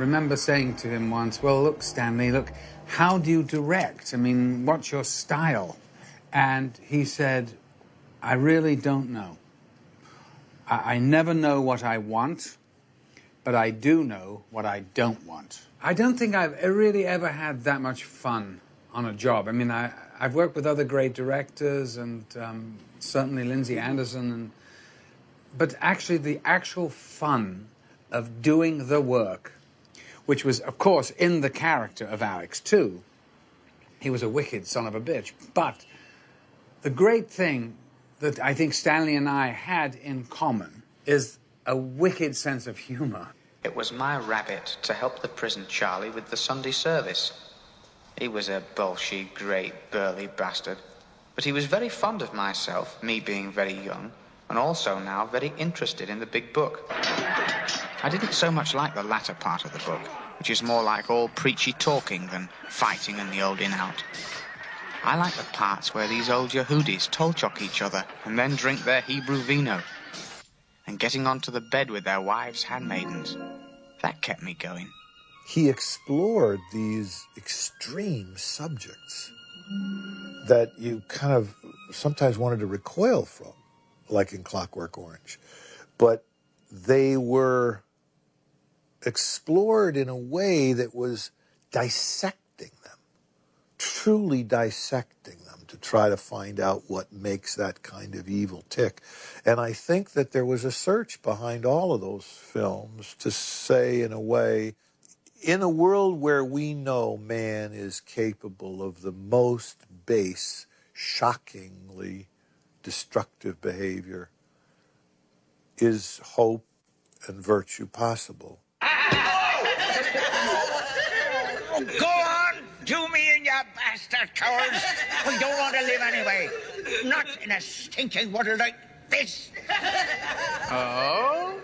remember saying to him once, well, look, Stanley, look, how do you direct? I mean, what's your style? And he said, I really don't know. I never know what I want, but I do know what I don't want. I don't think I've really ever had that much fun on a job. I mean, I've worked with other great directors and certainly Lindsay Anderson, but actually the actual fun of doing the work, which was, of course, in the character of Alex, too. He was a wicked son of a bitch. But the great thing that I think Stanley and I had in common is a wicked sense of humor. It was my rabbit to help the prison Charlie with the Sunday service. He was a bolshy, great, burly bastard. But he was very fond of myself, me being very young, and also now very interested in the big book. I didn't so much like the latter part of the book, which is more like all preachy talking than fighting in the old in-out. I like the parts where these old Yehudis toll-chock each other and then drink their Hebrew vino, and getting onto the bed with their wives' handmaidens. That kept me going. He explored these extreme subjects that you kind of sometimes wanted to recoil from, like in Clockwork Orange. But they were explored in a way that was dissecting them, truly dissecting them, to try to find out what makes that kind of evil tick. And I think that there was a search behind all of those films to say, in a way, in a world where we know man is capable of the most base, shockingly destructive behavior, is hope and virtue possible? Go on, do me in, you bastard cowards. We don't want to live anyway. Not in a stinking world like this. Oh?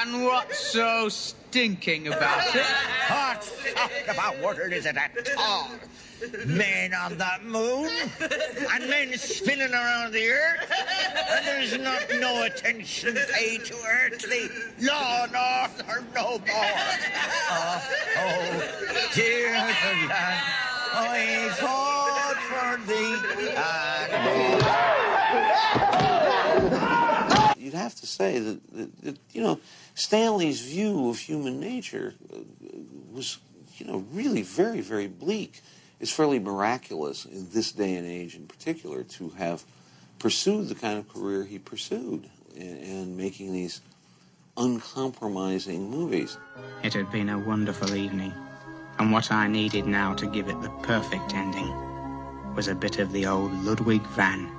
And what's so stinking about it? What's soft about world is it at all? Men on the moon, and men spinning around the earth, and there's not no attention paid to earthly law and order no more. Oh, dear land, I fought for thee. You'd have to say that, you know, Stanley's view of human nature was, you know, really very, very bleak. It's fairly miraculous in this day and age in particular to have pursued the kind of career he pursued and making these uncompromising movies. It had been a wonderful evening, and what I needed now to give it the perfect ending was a bit of the old Ludwig van.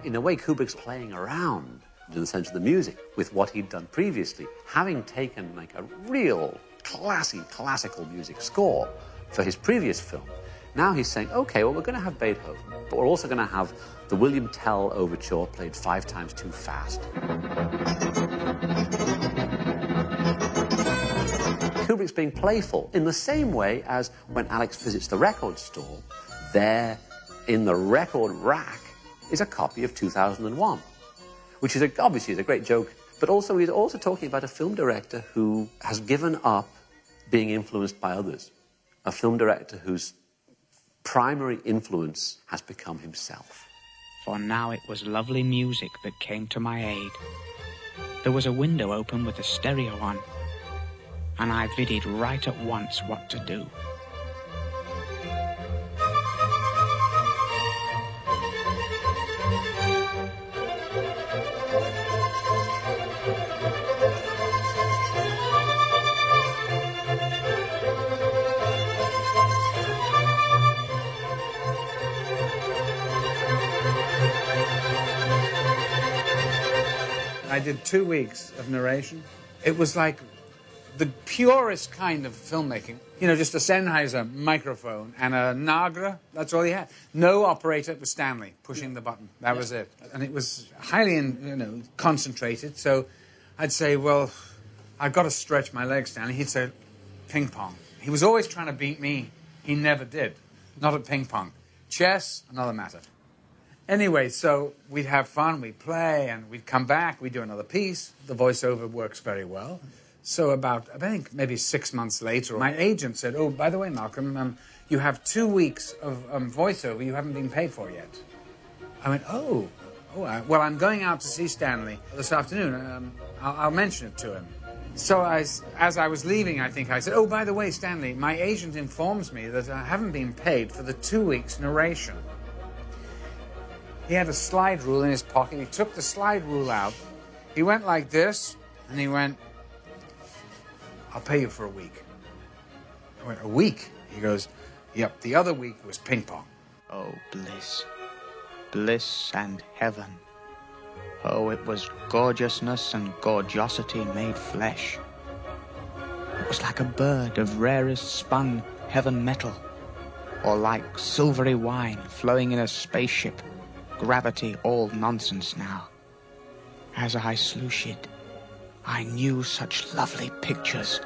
In a way, Kubrick's playing around, in the sense of the music, with what he'd done previously. Having taken like a real classical music score for his previous film, now he's saying, okay, well, we're going to have Beethoven, but we're also going to have the William Tell overture played 5 times too fast. Kubrick's being playful in the same way as when Alex visits the record store, there in the record rack is a copy of 2001, which is obviously a great joke, but also he's also talking about a film director who has given up being influenced by others, a film director whose primary influence has become himself. For now it was lovely music that came to my aid. There was a window open with a stereo on, and I viddied right at once what to do. I did 2 weeks of narration. It was like the purest kind of filmmaking. You know, just a Sennheiser microphone and a Nagra, that's all he had. No operator, it was Stanley pushing the button. That was it. And it was highly, concentrated. So I'd say, well, I've got to stretch my legs, Stanley. He'd say, ping pong. He was always trying to beat me. He never did. Not at ping pong. Chess, another matter. Anyway, so we'd have fun, we'd play, and we'd come back, we'd do another piece. The voiceover works very well. So about, I think, maybe 6 months later, my agent said, oh, by the way, Malcolm, you have 2 weeks of voiceover you haven't been paid for yet. I went, well, I'm going out to see Stanley this afternoon. I'll mention it to him. So as I was leaving, I think I said, oh, by the way, Stanley, my agent informs me that I haven't been paid for the 2 weeks narration. He had a slide rule in his pocket. He took the slide rule out. He went like this, and he went, I'll pay you for a week. I went, a week? He goes, yep, the other week was ping pong. Oh, bliss. Bliss and heaven. Oh, it was gorgeousness and gorgeosity made flesh. It was like a bird of rarest spun heaven metal, or like silvery wine flowing in a spaceship, gravity all nonsense now. As I sluiced it, I knew such lovely pictures.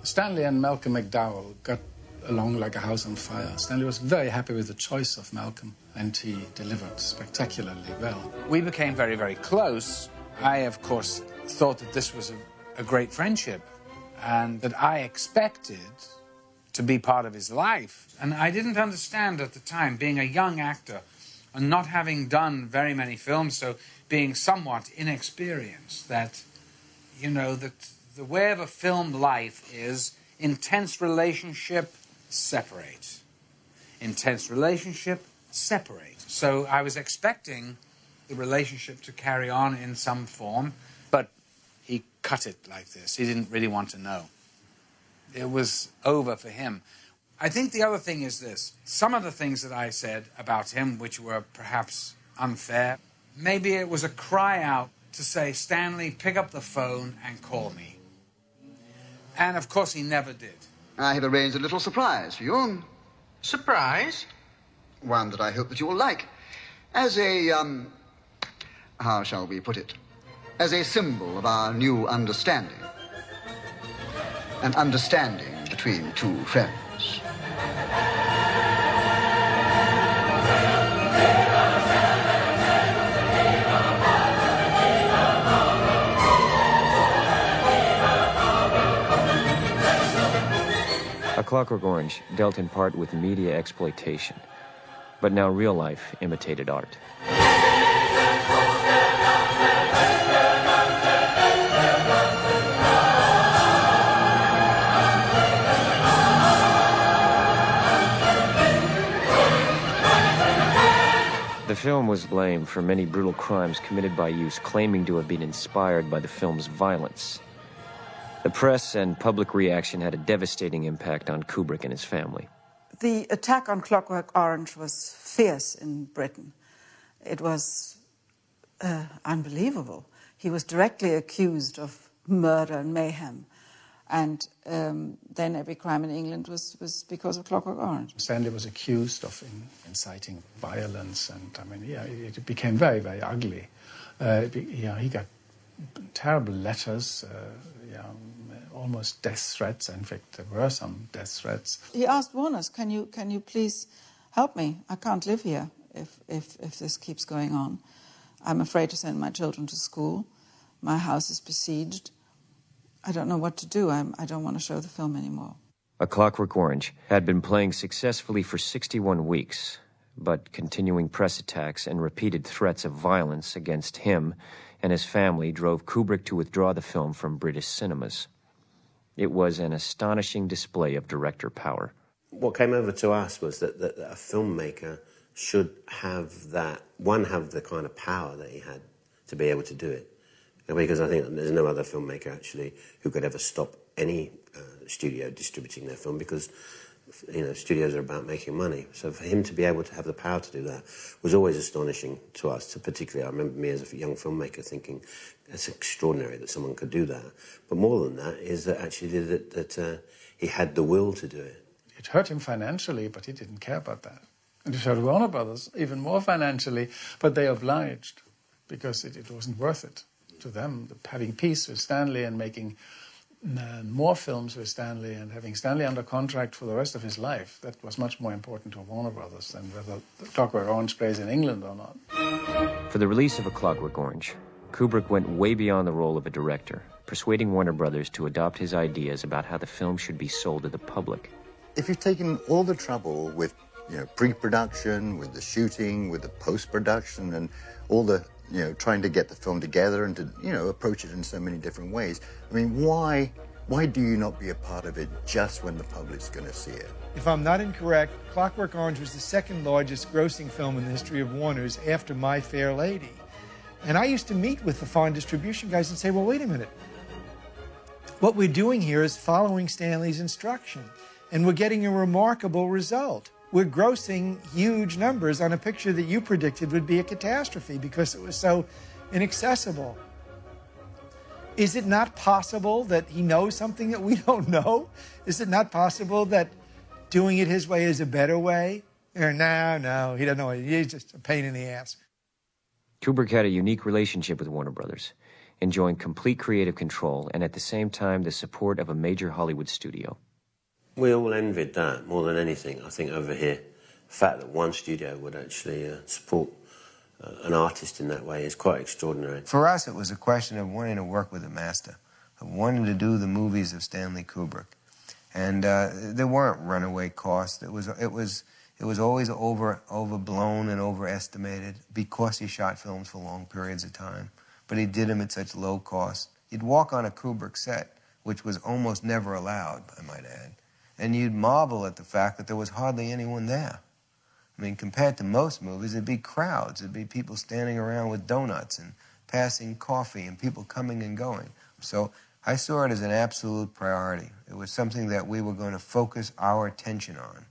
Stanley and Malcolm McDowell got along like a house on fire. Stanley was very happy with the choice of Malcolm, and he delivered spectacularly well. We became very, very close. I, of course, thought that this was a great friendship, and that I expected to be part of his life. And I didn't understand at the time, being a young actor and not having done very many films, so being somewhat inexperienced, that, you know, that the way of a film life is intense relationship, separate. Intense relationship, separate. So I was expecting the relationship to carry on in some form, but he cut it like this. He didn't really want to know. It was over for him. I think the other thing is this. Some of the things that I said about him, which were perhaps unfair, maybe it was a cry out to say, Stanley, pick up the phone and call me. And, of course, he never did. I have arranged a little surprise for you. Surprise? One that I hope that you will like. As a, how shall we put it? As a symbol of our new understanding. An understanding between two friends. A Clockwork Orange dealt in part with media exploitation, but now real life imitated art. The film was blamed for many brutal crimes committed by youths claiming to have been inspired by the film's violence. The press and public reaction had a devastating impact on Kubrick and his family. The attack on Clockwork Orange was fierce in Britain. It was unbelievable. He was directly accused of murder and mayhem. And then every crime in England was because of Clockwork Orange. Stanley was accused of inciting violence, and I mean, yeah, it became very, very ugly. He got terrible letters, almost death threats. In fact, there were some death threats. He asked Warner's, can you please help me? I can't live here if this keeps going on. I'm afraid to send my children to school. My house is besieged. I don't know what to do. I don't want to show the film anymore. A Clockwork Orange had been playing successfully for 61 weeks, but continuing press attacks and repeated threats of violence against him and his family drove Kubrick to withdraw the film from British cinemas. It was an astonishing display of director power. What came over to us was that a filmmaker should have have the kind of power that he had to be able to do it. Because I think there's no other filmmaker, actually, who could ever stop any studio distributing their film, because, studios are about making money. So for him to be able to have the power to do that was always astonishing to us. So particularly, I remember me as a young filmmaker thinking, it's extraordinary that someone could do that. But more than that is that actually that he had the will to do it. It hurt him financially, but he didn't care about that. And to show Warner Brothers even more financially, but they obliged because it wasn't worth it to them. Having peace with Stanley and making more films with Stanley and having Stanley under contract for the rest of his life, that was much more important to Warner Brothers than whether Clockwork Orange plays in England or not. For the release of A Clockwork Orange, Kubrick went way beyond the role of a director, persuading Warner Brothers to adopt his ideas about how the film should be sold to the public. If you've taken all the trouble with, pre-production, with the shooting, with the post-production, and all the, trying to get the film together and to, approach it in so many different ways, I mean, why do you not be a part of it just when the public's going to see it? If I'm not incorrect, Clockwork Orange was the second largest grossing film in the history of Warner's after My Fair Lady. And I used to meet with the foreign distribution guys and say, well, wait a minute. What we're doing here is following Stanley's instruction, and we're getting a remarkable result. We're grossing huge numbers on a picture that you predicted would be a catastrophe because it was so inaccessible. Is it not possible that he knows something that we don't know? Is it not possible that doing it his way is a better way? No, he doesn't know. He's just a pain in the ass. Kubrick had a unique relationship with Warner Brothers, enjoying complete creative control and at the same time the support of a major Hollywood studio. We all envied that more than anything, I think, over here. The fact that one studio would actually support an artist in that way is quite extraordinary. For us, it was a question of wanting to work with a master, of wanting to do the movies of Stanley Kubrick. And there weren't runaway costs. It was always overblown and overestimated because he shot films for long periods of time. But he did them at such low cost. You'd walk on a Kubrick set, which was almost never allowed, I might add, and you'd marvel at the fact that there was hardly anyone there. I mean, compared to most movies, it'd be crowds. It'd be people standing around with donuts and passing coffee and people coming and going. So I saw it as an absolute priority. It was something that we were going to focus our attention on,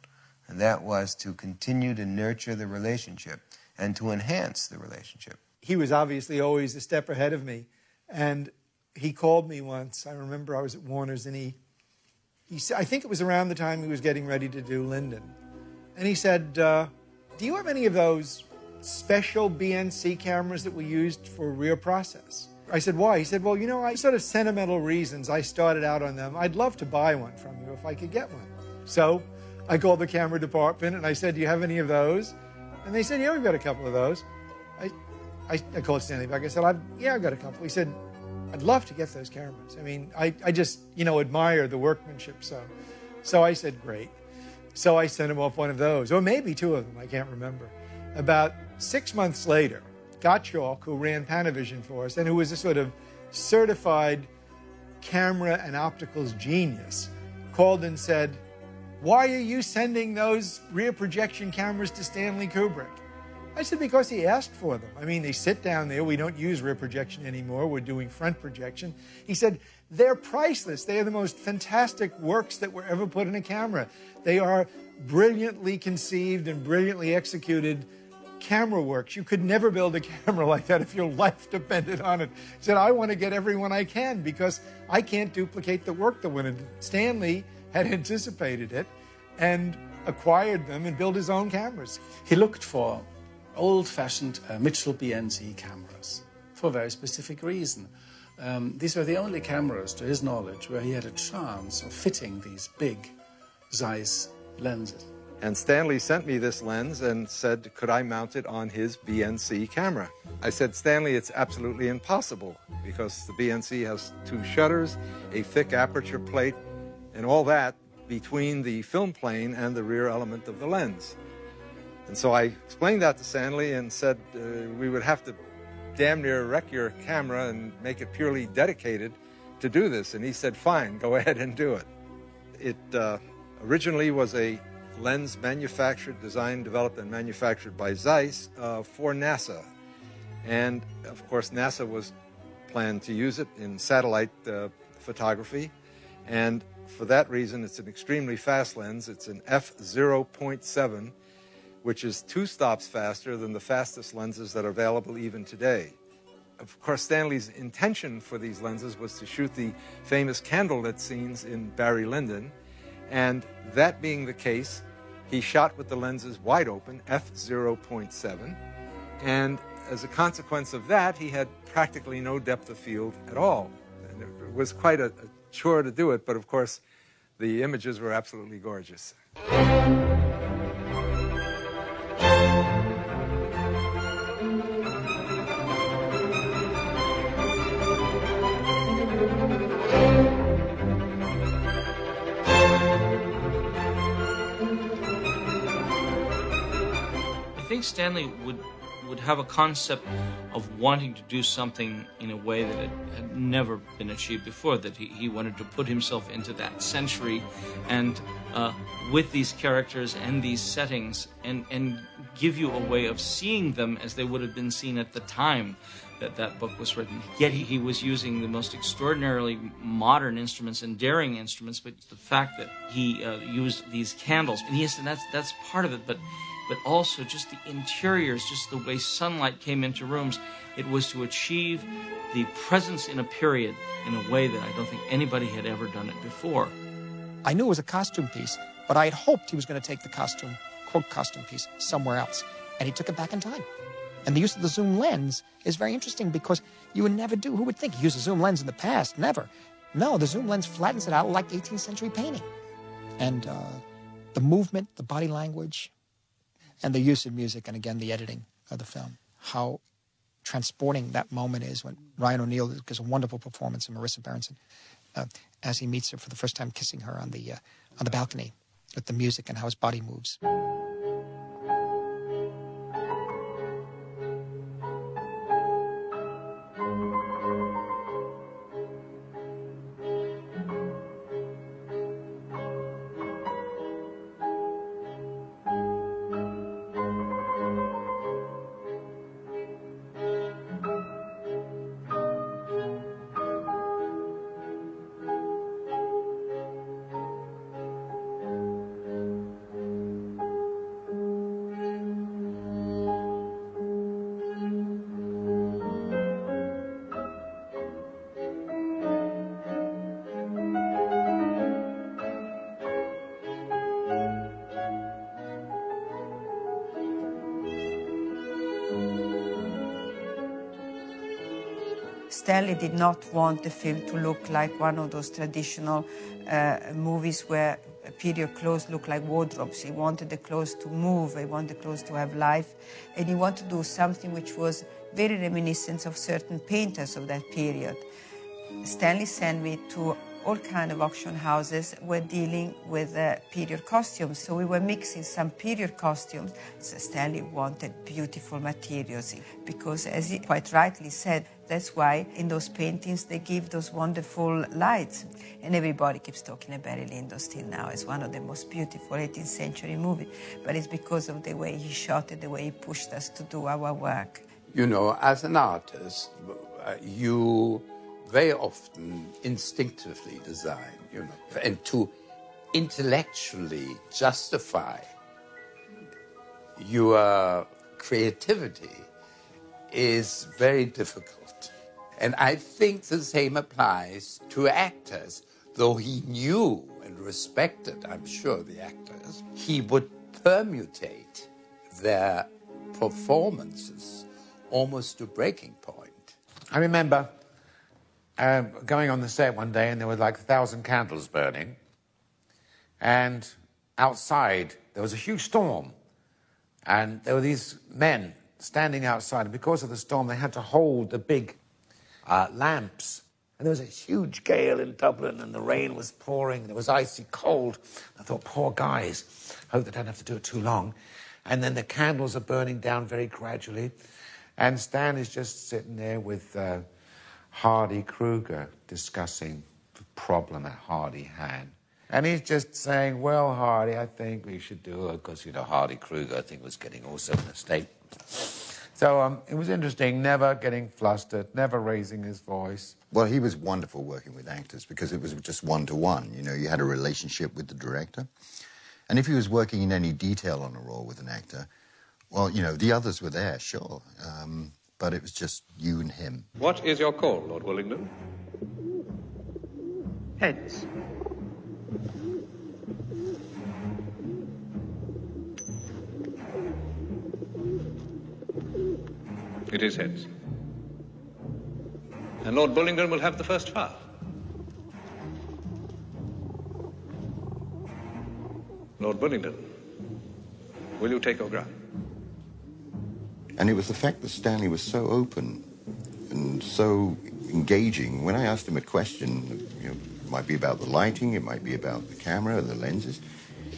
and that was to continue to nurture the relationship and to enhance the relationship. He was obviously always a step ahead of me, and he called me once. I remember I was at Warner's, and he said, I think it was around the time he was getting ready to do Linden, and he said, do you have any of those special BNC cameras that we used for rear process? I said, why? He said, well, I sort of sentimental reasons I started out on them. I'd love to buy one from you if I could get one. So I called the camera department and I said, do you have any of those? And they said, yeah, we've got a couple of those. I called Stanley back. I said, yeah, I've got a couple. He said, I'd love to get those cameras. I mean, I just, admire the workmanship. So I said, great. So I sent him off one of those, or maybe two of them, I can't remember. About 6 months later, Gottschalk, who ran Panavision for us, and who was a sort of certified camera and opticals genius, called and said, why are you sending those rear projection cameras to Stanley Kubrick? I said, because he asked for them. I mean, they sit down there. We don't use rear projection anymore. We're doing front projection. He said, they're priceless. They are the most fantastic works that were ever put in a camera. They are brilliantly conceived and brilliantly executed camera works. You could never build a camera like that if your life depended on it. He said, I want to get everyone I can because I can't duplicate the work that went into it. Stanley had anticipated it and acquired them and built his own cameras. He looked for old-fashioned Mitchell BNC cameras for a very specific reason. These were the only cameras, to his knowledge, where he had a chance of fitting these big Zeiss lenses. And Stanley sent me this lens and said, could I mount it on his BNC camera? I said, Stanley, it's absolutely impossible because the BNC has 2 shutters, a thick aperture plate, and all that between the film plane and the rear element of the lens. And so I explained that to Stanley and said we would have to damn near wreck your camera and make it purely dedicated to do this. And he said, fine, go ahead and do it. It originally was a lens manufactured, designed, developed, and manufactured by Zeiss for NASA. And, of course, NASA was planned to use it in satellite photography. And for that reason, it's an extremely fast lens. It's an f/0.7, which is 2 stops faster than the fastest lenses that are available even today. Of course, Stanley's intention for these lenses was to shoot the famous candlelit scenes in Barry Lyndon, and that being the case, He shot with the lenses wide open, f/0.7, and as a consequence of that, he had practically no depth of field at all. And it was quite a chore to do it, but of course, the images were absolutely gorgeous. I think Stanley would have a concept of wanting to do something in a way that had never been achieved before, that he wanted to put himself into that century and with these characters and these settings and give you a way of seeing them as they would have been seen at the time that book was written. Yet he was using the most extraordinarily modern instruments and daring instruments, but the fact that he used these candles, and yes, and that's part of it, but also just the interiors, just the way sunlight came into rooms. It was to achieve the presence in a period in a way that I don't think anybody had ever done it before. I knew it was a costume piece, but I had hoped he was going to take the costume, quote, costume piece somewhere else. And he took it back in time. And the use of the zoom lens is very interesting because you would never do, who would think? He used a zoom lens in the past, never. No, the zoom lens flattens it out like 18th century painting. And the movement, the body language, and the use of music, and again, the editing of the film. How transporting that moment is when Ryan O'Neal gives a wonderful performance in Marissa Berenson as he meets her for the first time, kissing her on the balcony with the music and how his body moves. Stanley did not want the film to look like one of those traditional movies where period clothes look like wardrobes. He wanted the clothes to move, he wanted the clothes to have life, and he wanted to do something which was very reminiscent of certain painters of that period. Stanley sent me to all kinds of auction houses were dealing with period costumes. So we were mixing some period costumes. So Stanley wanted beautiful materials because, as he quite rightly said, that's why in those paintings they give those wonderful lights. And everybody keeps talking about Lindo still now as one of the most beautiful 18th century movies. But it's because of the way he shot it, the way he pushed us to do our work. You know, as an artist, you very often instinctively design, you know, and to intellectually justify your creativity is very difficult. And I think the same applies to actors. Though he knew and respected, I'm sure, the actors, he would permutate their performances almost to breaking point. I remember going on the set one day and there were like 1,000 candles burning, and outside there was a huge storm, and there were these men standing outside, and because of the storm they had to hold the big lamps, and there was a huge gale in Dublin and the rain was pouring and it was icy cold. I thought, poor guys, hope they don't have to do it too long. And then the candles are burning down very gradually, and Stan is just sitting there with Hardy Kruger discussing the problem that Hardy had. And he's just saying, well, Hardy, I think we should do it, because, you know, Hardy Kruger, I think, was getting also in a state. So it was interesting, never getting flustered, never raising his voice. Well, he was wonderful working with actors because it was just one-to-one. You know, you had a relationship with the director. And if he was working in any detail on a role with an actor, well, you know, the others were there, sure. But it was just you and him. What is your call, Lord Willingdon? Heads. It is heads. And Lord Bullingdon will have the first fire. Lord Bullingdon, will you take your ground? And it was the fact that Stanley was so open and so engaging. When I asked him a question, you know, it might be about the lighting, it might be about the camera, the lenses,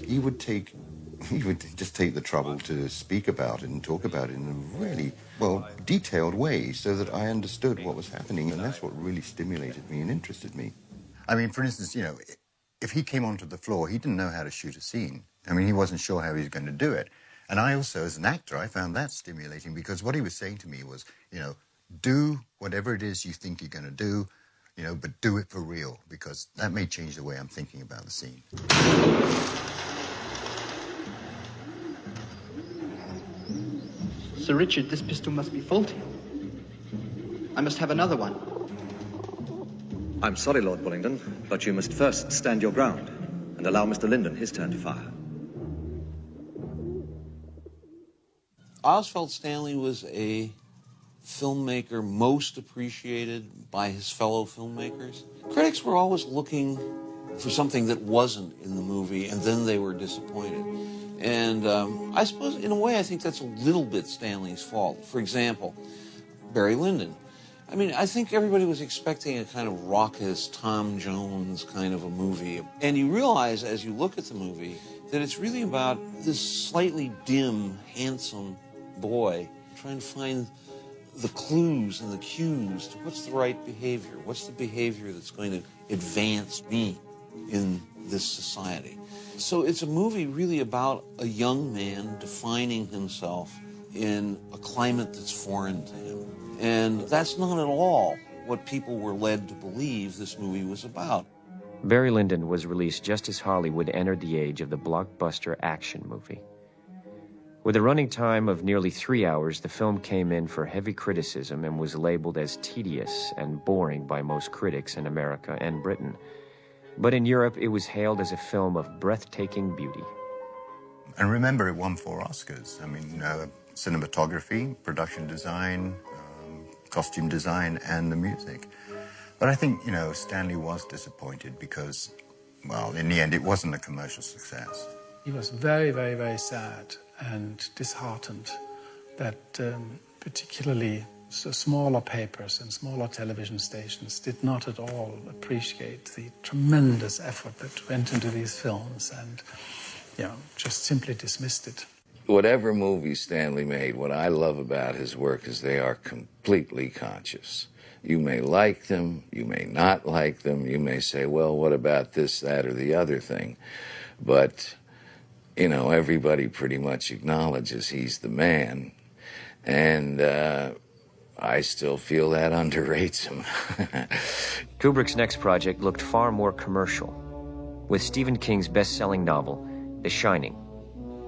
he would just take the trouble to speak about it and talk about it in a really, well, detailed way so that I understood what was happening, and that's what really stimulated me and interested me. I mean, for instance, you know, if he came onto the floor, he didn't know how to shoot a scene. I mean, he wasn't sure how he was going to do it. And I also, as an actor, I found that stimulating because what he was saying to me was, you know, do whatever it is you think you're going to do, you know, but do it for real, because that may change the way I'm thinking about the scene. Sir Richard, this pistol must be faulty. I must have another one. I'm sorry, Lord Bullingdon, but you must first stand your ground and allow Mr. Linden his turn to fire. I always felt Stanley was a filmmaker most appreciated by his fellow filmmakers. Critics were always looking for something that wasn't in the movie, and then they were disappointed. And I suppose, in a way, I think that's a little bit Stanley's fault. For example, Barry Lyndon. I mean, I think everybody was expecting a kind of raucous Tom Jones kind of a movie. And you realize, as you look at the movie, that it's really about this slightly dim, handsome boy trying to find the clues and the cues to what's the right behavior, what's the behavior that's going to advance me in this society. So it's a movie really about a young man defining himself in a climate that's foreign to him. And that's not at all what people were led to believe this movie was about. Barry Lyndon was released just as Hollywood entered the age of the blockbuster action movie. With a running time of nearly 3 hours, the film came in for heavy criticism and was labeled as tedious and boring by most critics in America and Britain. But in Europe, it was hailed as a film of breathtaking beauty. And remember, it won 4 Oscars. I mean, cinematography, production design, costume design, and the music. But I think, you know, Stanley was disappointed because, well, in the end, it wasn't a commercial success. He was very, very, very sad and disheartened that particularly smaller papers and smaller television stations did not at all appreciate the tremendous effort that went into these films and, you know, just simply dismissed it. Whatever movies Stanley made, what I love about his work is they are completely conscious. You may like them, you may not like them, you may say, well, what about this, that, or the other thing? But, you know, everybody pretty much acknowledges he's the man, and I still feel that underrates him. Kubrick's next project looked far more commercial. With Stephen King's best-selling novel, The Shining,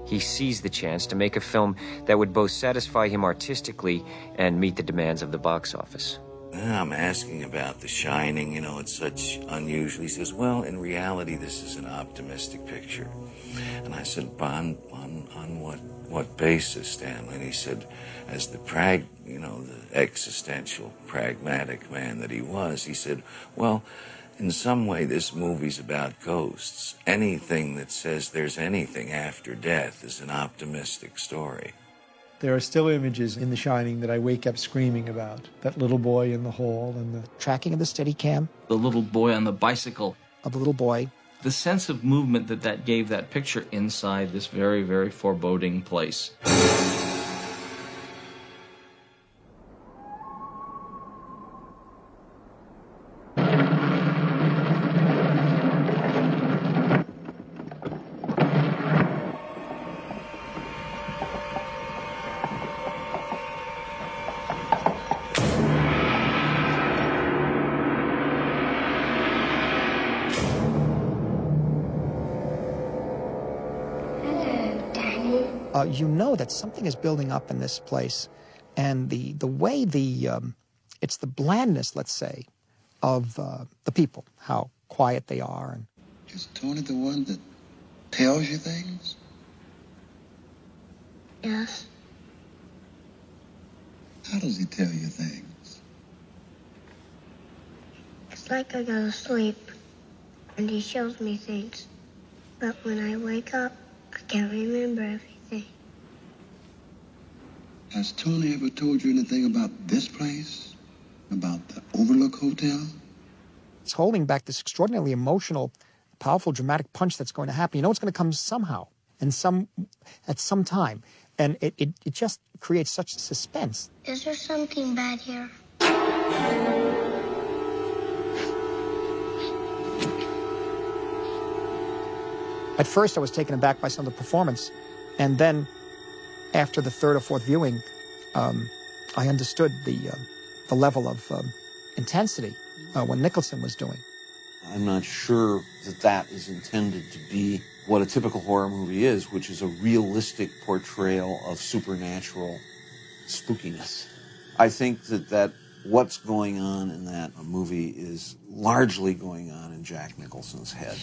he seized the chance to make a film that would both satisfy him artistically and meet the demands of the box office. I'm asking about The Shining, you know, it's such unusual. He says, well, in reality, this is an optimistic picture. And I said, on what basis, Stanley? And he said, as the existential, pragmatic man that he was, he said, well, in some way, this movie's about ghosts. Anything that says there's anything after death is an optimistic story. There are still images in The Shining that I wake up screaming about. That little boy in the hall and the tracking of the Steadicam. The little boy on the bicycle. Of the little boy. The sense of movement that gave that picture inside this very, very foreboding place. You know that something is building up in this place, and the way it's the blandness, let's say, of the people, how quiet they are. And is Tony the one that tells you things? Yes. How does he tell you things? It's like I go to sleep, and he shows me things. But when I wake up, I can't remember everything. Has Tony ever told you anything about this place? About the Overlook Hotel? It's holding back this extraordinarily emotional, powerful, dramatic punch that's going to happen. You know it's going to come somehow and at some time. And it just creates such suspense. Is there something bad here? At first, I was taken aback by some of the performance. And then, after the third or fourth viewing, I understood the level of intensity what Nicholson was doing. I'm not sure that that is intended to be what a typical horror movie is, which is a realistic portrayal of supernatural spookiness. I think that what's going on in that movie is largely going on in Jack Nicholson's head.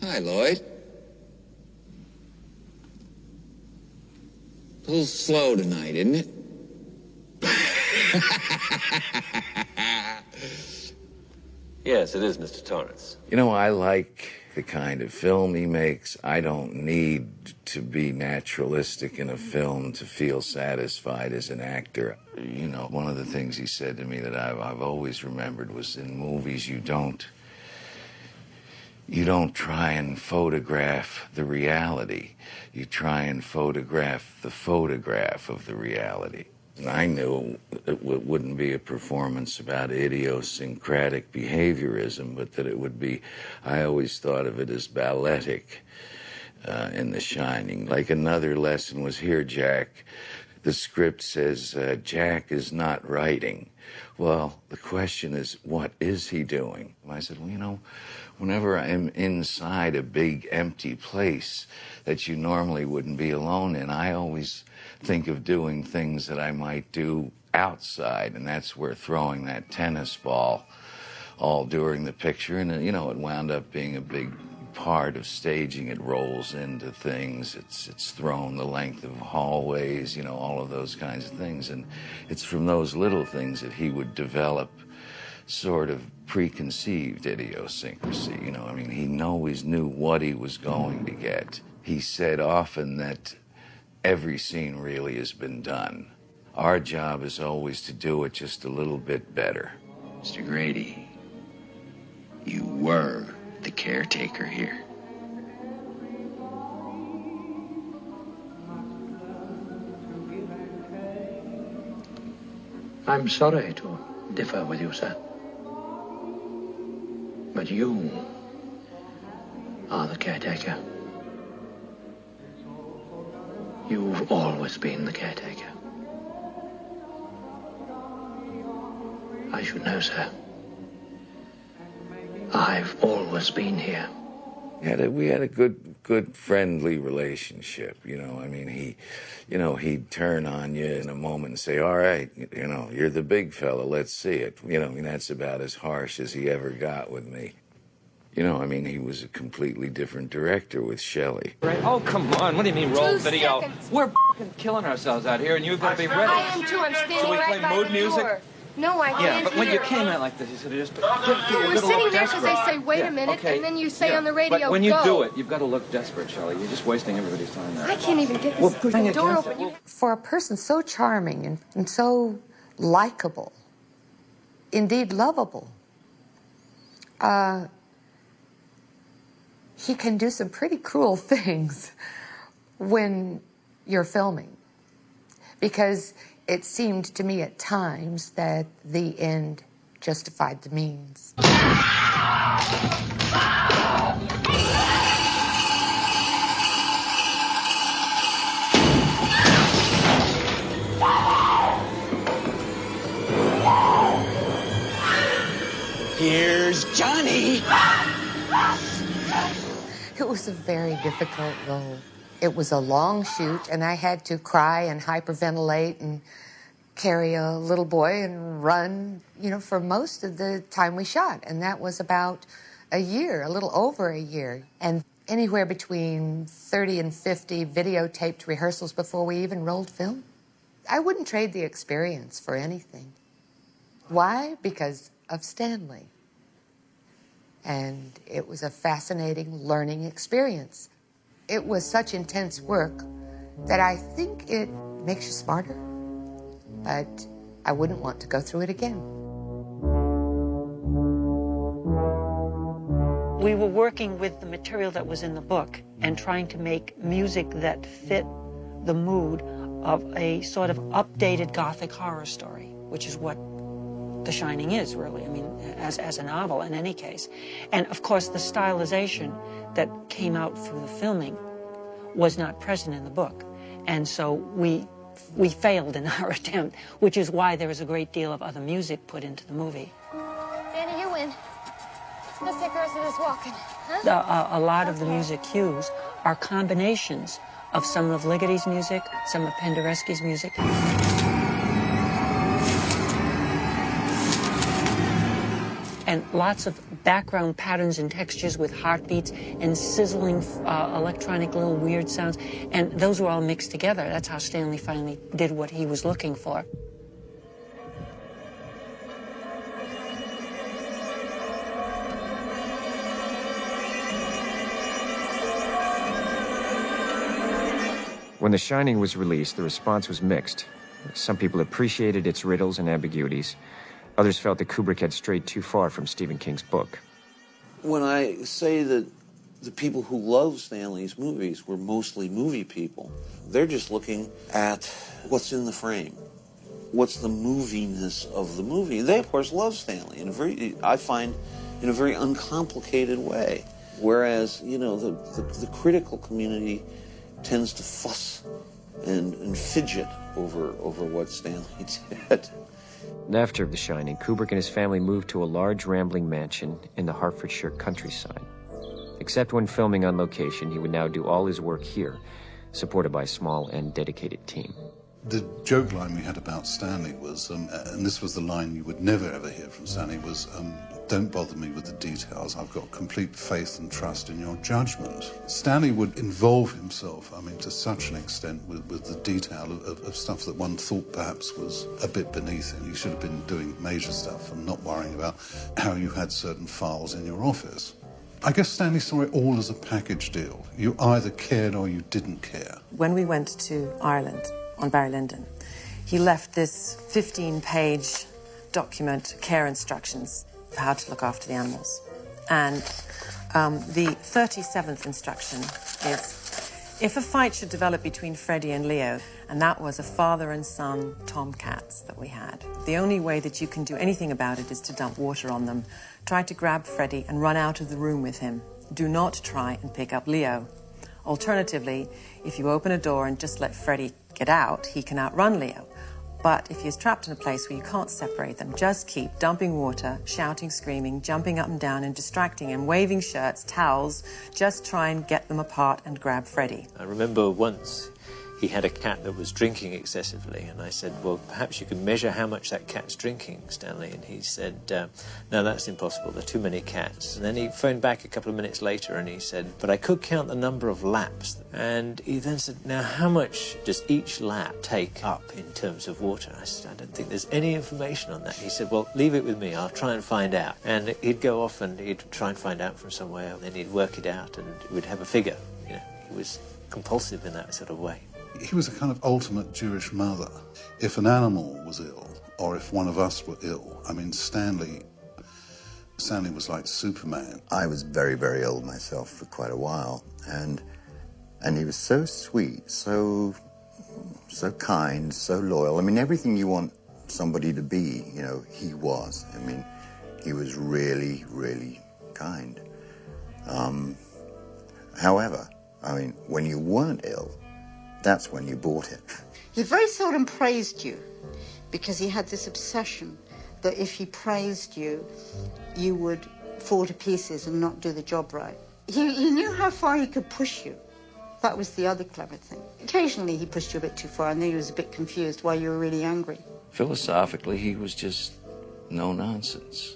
Hi, Lloyd. A little slow tonight, isn't it? Yes, it is, Mr. Torrance. You know, I like the kind of film he makes. I don't need to be naturalistic in a film to feel satisfied as an actor. You know, one of the things he said to me that I've always remembered was in movies you don't try and photograph the reality. You try and photograph the photograph of the reality. And I knew it wouldn't be a performance about idiosyncratic behaviorism, but that it would be, I always thought of it as balletic in The Shining. Like another lesson was, here, Jack, the script says Jack is not writing. Well, the question is, what is he doing? And I said, well, you know, whenever I'm inside a big empty place that you normally wouldn't be alone in, I always think of doing things that I might do outside, and that's where throwing that tennis ball all during the picture, and you know, it wound up being a big part of staging. It rolls into things, it's thrown the length of hallways, you know, all of those kinds of things, and it's from those little things that he would develop sort of preconceived idiosyncrasy. You know, I mean, he always knew what he was going to get. He said often that every scene really has been done. Our job is always to do it just a little bit better. Mr. Grady, you were the caretaker here. I'm sorry to differ with you, sir. But you are the caretaker. You've always been the caretaker. I should know, sir. I've always been here. We had a good friendly relationship, you know. I mean, he'd turn on you in a moment and say, all right, you know, you're the big fella, let's see it. You know, I mean, that's about as harsh as he ever got with me. You know, I mean, he was a completely different director with Shelley. Right. Oh, come on. What do you mean, roll 2 video? seconds. We're f***ing killing ourselves out here, and you've got to be ready. I am too. I'm standing Should we right play by mood the music? door. No, I can't Yeah, but when you hear. came out like this, you should have just... We're sitting there because they say, wait a minute, okay. and then you say Yeah, on the radio, but when you go. do it, you've got to look desperate, Shelley. You're just wasting everybody's time there. I can't even get Well, this bring it door down. open. For a person so charming and so likable, indeed lovable, he can do some pretty cruel things when you're filming. Because it seemed to me at times that the end justified the means. Here's Johnny. It was a very difficult role. It was a long shoot, and I had to cry and hyperventilate and carry a little boy and run, you know, for most of the time we shot. And that was about a year, a little over a year, and anywhere between 30 and 50 videotaped rehearsals before we even rolled film. I wouldn't trade the experience for anything. Why? Because of Stanley. And it was a fascinating learning experience. It was such intense work that I think it makes you smarter, but I wouldn't want to go through it again. We were working with the material that was in the book and trying to make music that fit the mood of a sort of updated Gothic horror story, which is what The Shining is, really, I mean, as a novel in any case. And, of course, the stylization that came out through the filming was not present in the book. And so we failed in our attempt, which is why there is a great deal of other music put into the movie. Danny, you win. Let's take the rest of this walking, huh? A lot of the music cues are combinations of some of Ligeti's music, some of Penderecki's music. And lots of background patterns and textures with heartbeats and sizzling electronic little weird sounds. And those were all mixed together. That's how Stanley finally did what he was looking for. When The Shining was released, the response was mixed. Some people appreciated its riddles and ambiguities. Others felt that Kubrick had strayed too far from Stephen King's book. When I say that the people who love Stanley's movies were mostly movie people, they're just looking at what's in the frame. What's the moviness of the movie? They, of course, love Stanley I find, in a very uncomplicated way. Whereas, you know, the critical community tends to fuss and fidget over what Stanley did. After The Shining, Kubrick and his family moved to a large rambling mansion in the Hertfordshire countryside. Except when filming on location, he would now do all his work here, supported by a small and dedicated team. The joke line we had about Stanley was, and this was the line you would never ever hear from Stanley, was, don't bother me with the details. I've got complete faith and trust in your judgment. Stanley would involve himself, I mean, to such an extent with the detail of stuff that one thought perhaps was a bit beneath him. He should have been doing major stuff and not worrying about how you had certain files in your office. I guess Stanley saw it all as a package deal. You either cared or you didn't care. When we went to Ireland on Barry Lyndon, he left this 15-page document, care instructions, for how to look after the animals. And the 37th instruction is, if a fight should develop between Freddie and Leo, and that was a father and son tomcats that we had, the only way that you can do anything about it is to dump water on them. Try to grab Freddie and run out of the room with him. Do not try and pick up Leo. Alternatively, if you open a door and just let Freddie get out, he can outrun Leo. But if he's trapped in a place where you can't separate them, just keep dumping water, shouting, screaming, jumping up and down and distracting him, waving shirts, towels. Just try and get them apart and grab Freddie. I remember once he had a cat that was drinking excessively, and I said, well, perhaps you can measure how much that cat's drinking, Stanley. And he said, no, that's impossible. There are too many cats. And then he phoned back a couple of minutes later and he said, but I could count the number of laps. And he then said, now, how much does each lap take up in terms of water? I said, I don't think there's any information on that. He said, well, leave it with me. I'll try and find out. And he'd go off and he'd try and find out from somewhere, and then he'd work it out and we'd have a figure. You know, he was compulsive in that sort of way. He was a kind of ultimate Jewish mother. If an animal was ill, or if one of us were ill, I mean, Stanley was like Superman. I was very, very ill myself for quite a while, and he was so sweet, so kind, so loyal. I mean, everything you want somebody to be, you know, he was. I mean, he was really, really kind. However, I mean, when you weren't ill, that's when you bought it. He very seldom praised you because he had this obsession that if he praised you, you would fall to pieces and not do the job right. He knew how far he could push you. That was the other clever thing. Occasionally he pushed you a bit too far and then he was a bit confused why you were really angry. Philosophically, he was just no nonsense.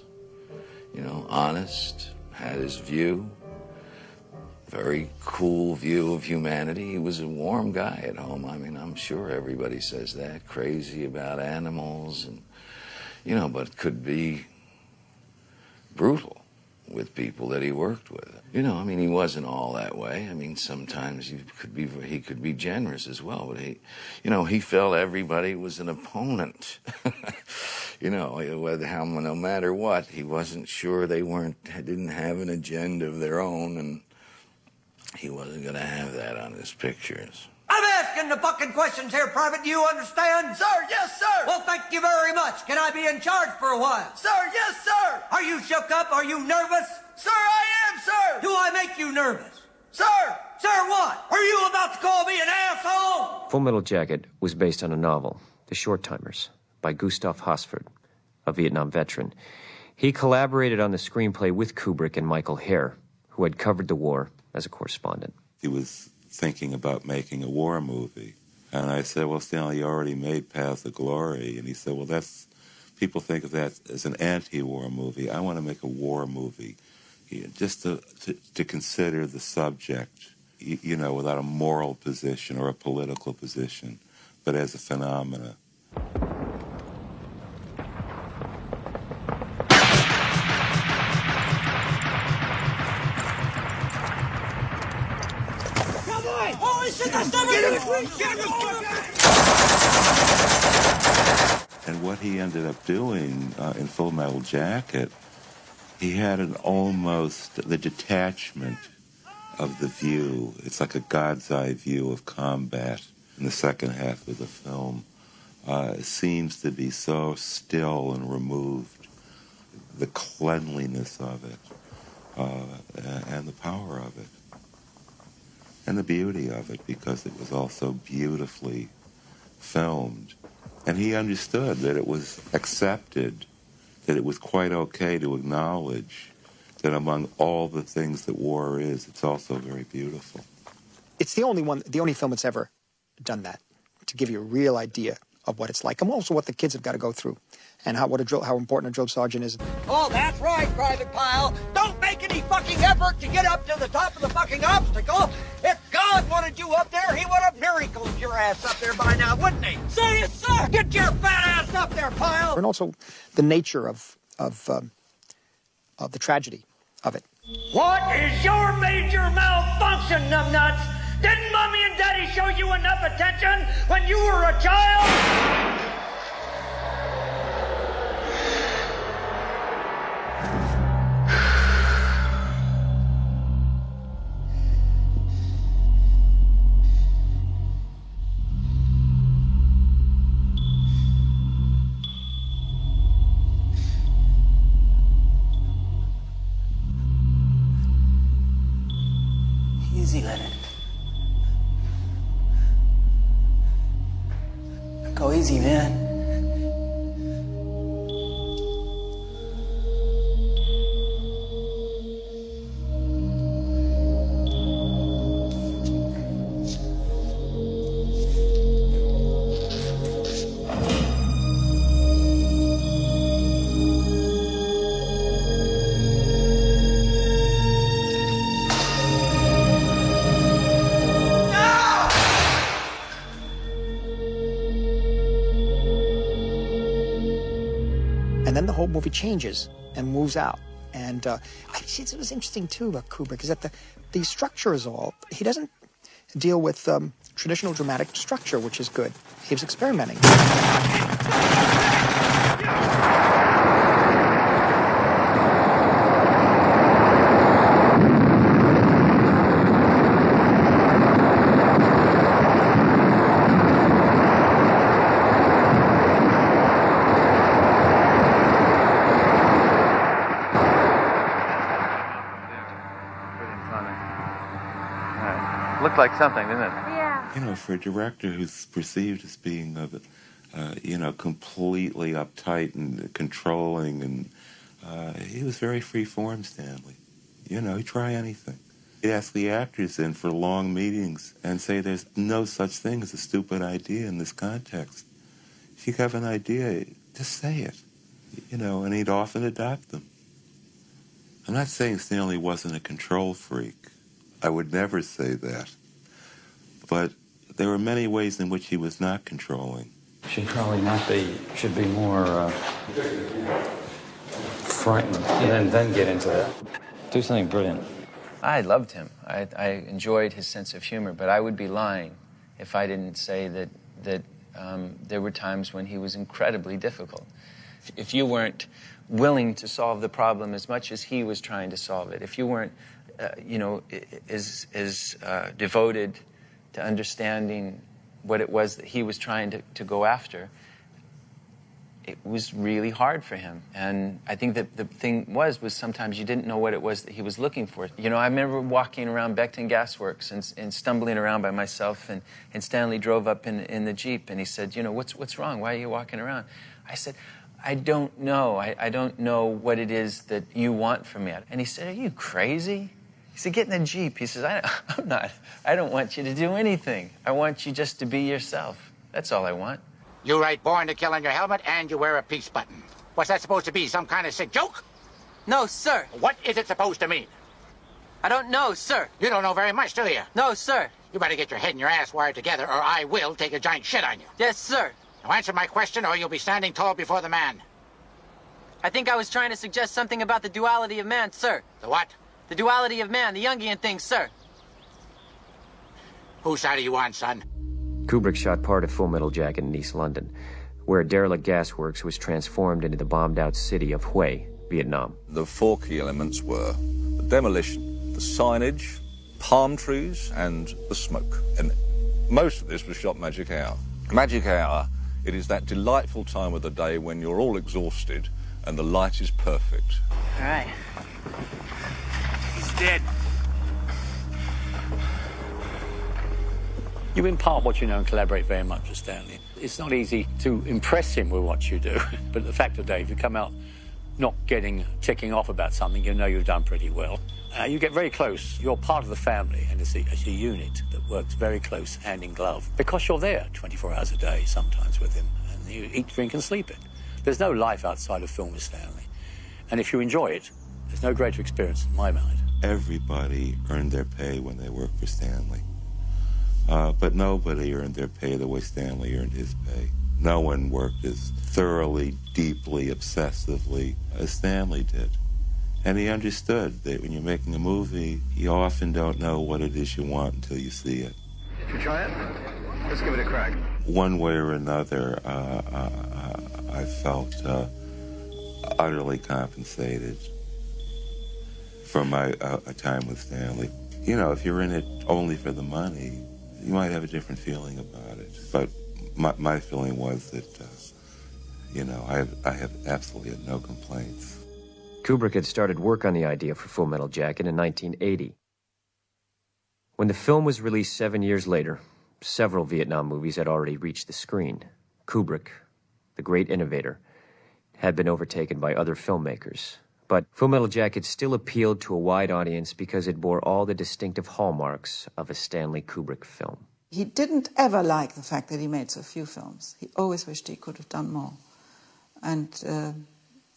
You know, honest, had his view, very cool view of humanity. He was a warm guy at home. I mean, I'm sure everybody says that, crazy about animals, and, you know, but could be brutal with people that he worked with. You know, I mean, he wasn't all that way. I mean, sometimes he could be generous as well, but he felt everybody was an opponent. You know, no matter what, he wasn't sure didn't have an agenda of their own, and he wasn't going to have that on his pictures. I'm asking the fucking questions here, Private. Do you understand? Sir, yes, sir. Well, thank you very much. Can I be in charge for a while? Sir, yes, sir. Are you shook up? Are you nervous? Sir, I am, sir. Do I make you nervous? Sir. Sir, what? Are you about to call me an asshole? Full Metal Jacket was based on a novel, The Short Timers, by Gustav Hasford, a Vietnam veteran. He collaborated on the screenplay with Kubrick and Michael Herr, who had covered the war as a correspondent. He was thinking about making a war movie. And I said, well, Stanley, you already made Paths of Glory. And he said, well, people think of that as an anti-war movie. I want to make a war movie, just to consider the subject, without a moral position or a political position, but as a phenomena. Holy shit, that's And what he ended up doing in Full Metal Jacket, he had the detachment of the view. It's like a God's eye view of combat in the second half of the film. It seems to be so still and removed. The cleanliness of it, and the power of it. And the beauty of it, because it was also beautifully filmed. And he understood that it was accepted, that it was quite okay to acknowledge that among all the things that war is, it's also very beautiful. It's the only film that's ever done that, to give you a real idea of what it's like, and also what the kids have got to go through, and how important a drill sergeant is. Oh, that's right, Private Pyle. Don't make any fucking effort to get up to the top of the fucking obstacle. If God wanted you up there, he would have miracled your ass up there by now, wouldn't he? Say it, sir! Get your fat ass up there, Pyle! And also the nature of the tragedy of it. What is your major malfunction, numbnuts? Didn't Mommy and Daddy show you enough attention when you were a child? Easy, Leonard. Go easy, man. And then the whole movie changes and moves out. And it was interesting, too, about Kubrick, is that the structure is all. He doesn't deal with traditional dramatic structure, which is good. He was experimenting. Looked like something, didn't it? Yeah. For a director who's perceived as being, completely uptight and controlling, and he was very free-form, Stanley. He'd try anything. He'd ask the actors in for long meetings and say there's no such thing as a stupid idea in this context. If you have an idea, just say it, and he'd often adopt them. I'm not saying Stanley wasn't a control freak. I would never say that. But there were many ways in which he was not controlling. Should probably not be, should be more frightened, and then get into that. Do something brilliant. I loved him. I enjoyed his sense of humor, but I would be lying if I didn't say that there were times when he was incredibly difficult. If you weren't willing to solve the problem as much as he was trying to solve it, if you weren't, as devoted to understanding what it was that he was trying to go after, it was really hard for him. And I think that the thing was sometimes you didn't know what it was that he was looking for. You know, I remember walking around Beckton Gas Works and stumbling around by myself, and Stanley drove up in the Jeep, and he said, you know, what's wrong? Why are you walking around? I said, I don't know. I don't know what it is that you want from me. And he said, are you crazy? He said, get in the Jeep. He says, I'm not. I don't want you to do anything. I want you just to be yourself. That's all I want. You write born to kill on your helmet and you wear a peace button. What's that supposed to be, some kind of sick joke? No, sir. What is it supposed to mean? I don't know, sir. You don't know very much, do you? No, sir. You better get your head and your ass wired together or I will take a giant shit on you. Yes, sir. Now answer my question or you'll be standing tall before the man. I think I was trying to suggest something about the duality of man, sir. The what? The duality of man, the Jungian thing, sir. Whose side are you on, son? Kubrick shot part of Full Metal Jacket in East London, where a derelict gasworks was transformed into the bombed-out city of Hue, Vietnam. The four key elements were the demolition, the signage, palm trees, and the smoke. And most of this was shot magic hour. Magic hour, it is that delightful time of the day when you're all exhausted and the light is perfect. All right. He's dead. You impart what you know and collaborate very much with Stanley. It's not easy to impress him with what you do, but the fact of the day, if you come out not ticking off about something, you know you've done pretty well. You get very close. You're part of the family, and it's a unit that works very close, hand in glove, because you're there 24 hours a day, sometimes with him, and you eat, drink, and sleep it. There's no life outside of film with Stanley. And if you enjoy it, there's no greater experience in my mind. Everybody earned their pay when they worked for Stanley. But nobody earned their pay the way Stanley earned his pay. No one worked as thoroughly, deeply, obsessively as Stanley did. And he understood that when you're making a movie, you often don't know what it is you want until you see it. Should we try it? Let's give it a crack. One way or another, I felt utterly compensated for my time with Stanley. You know, if you're in it only for the money, you might have a different feeling about it. But my feeling was that, I have absolutely had no complaints. Kubrick had started work on the idea for Full Metal Jacket in 1980. When the film was released 7 years later, several Vietnam movies had already reached the screen. Kubrick, the great innovator, had been overtaken by other filmmakers. But Full Metal Jacket still appealed to a wide audience because it bore all the distinctive hallmarks of a Stanley Kubrick film. He didn't ever like the fact that he made so few films. He always wished he could have done more. And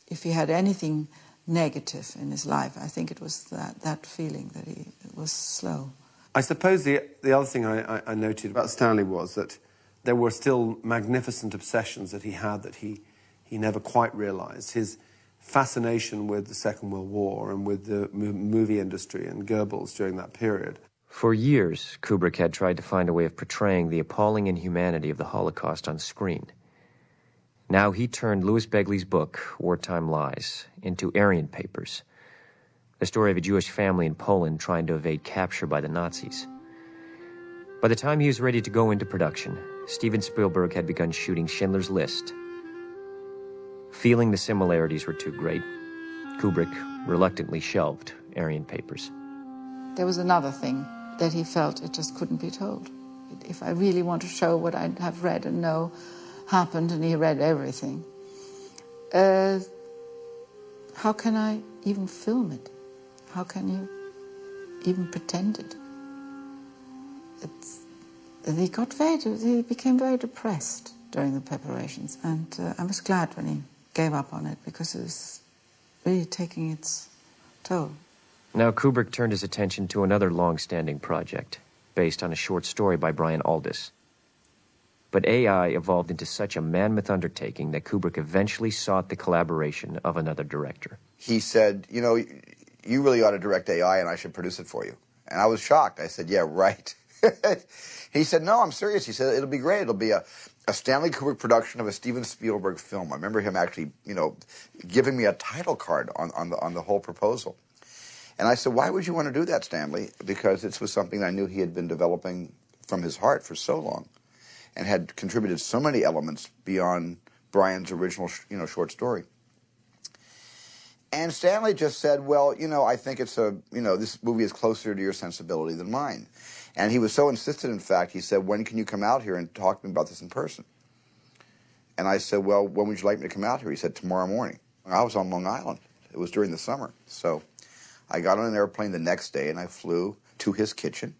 if he had anything negative in his life, I think it was that feeling that he was slow. I suppose the other thing I noted about Stanley was that there were still magnificent obsessions that he had that he never quite realized. His fascination with the Second World War and with the movie industry and Goebbels during that period. For years, Kubrick had tried to find a way of portraying the appalling inhumanity of the Holocaust on screen. Now he turned Louis Begley's book, Wartime Lies, into Aryan Papers, the story of a Jewish family in Poland trying to evade capture by the Nazis. By the time he was ready to go into production, Steven Spielberg had begun shooting Schindler's List. Feeling the similarities were too great, Kubrick reluctantly shelved Aryan Papers. There was another thing that he felt it just couldn't be told. If I really want to show what I have read and know happened, and he read everything, how can I even film it? How can you even pretend it? He became very depressed during the preparations, and I was glad when he gave up on it, because it was really taking its told. Now Kubrick turned his attention to another long-standing project, based on a short story by Brian Aldiss. But AI evolved into such a mammoth undertaking that Kubrick eventually sought the collaboration of another director. He said, you know, you really ought to direct AI and I should produce it for you. And I was shocked. I said, yeah, right. He said, no, I'm serious. He said, it'll be great. It'll be a Stanley Kubrick production of a Steven Spielberg film. I remember him actually, you know, giving me a title card on the whole proposal. And I said, why would you want to do that, Stanley? Because this was something I knew he had been developing from his heart for so long and had contributed so many elements beyond Brian's original, you know, short story. And Stanley just said, well, you know, I think it's this movie is closer to your sensibility than mine. And he was so insistent, in fact, he said, when can you come out here and talk to me about this in person? And I said, well, when would you like me to come out here? He said, tomorrow morning. I was on Long Island. It was during the summer. So I got on an airplane the next day and I flew to his kitchen.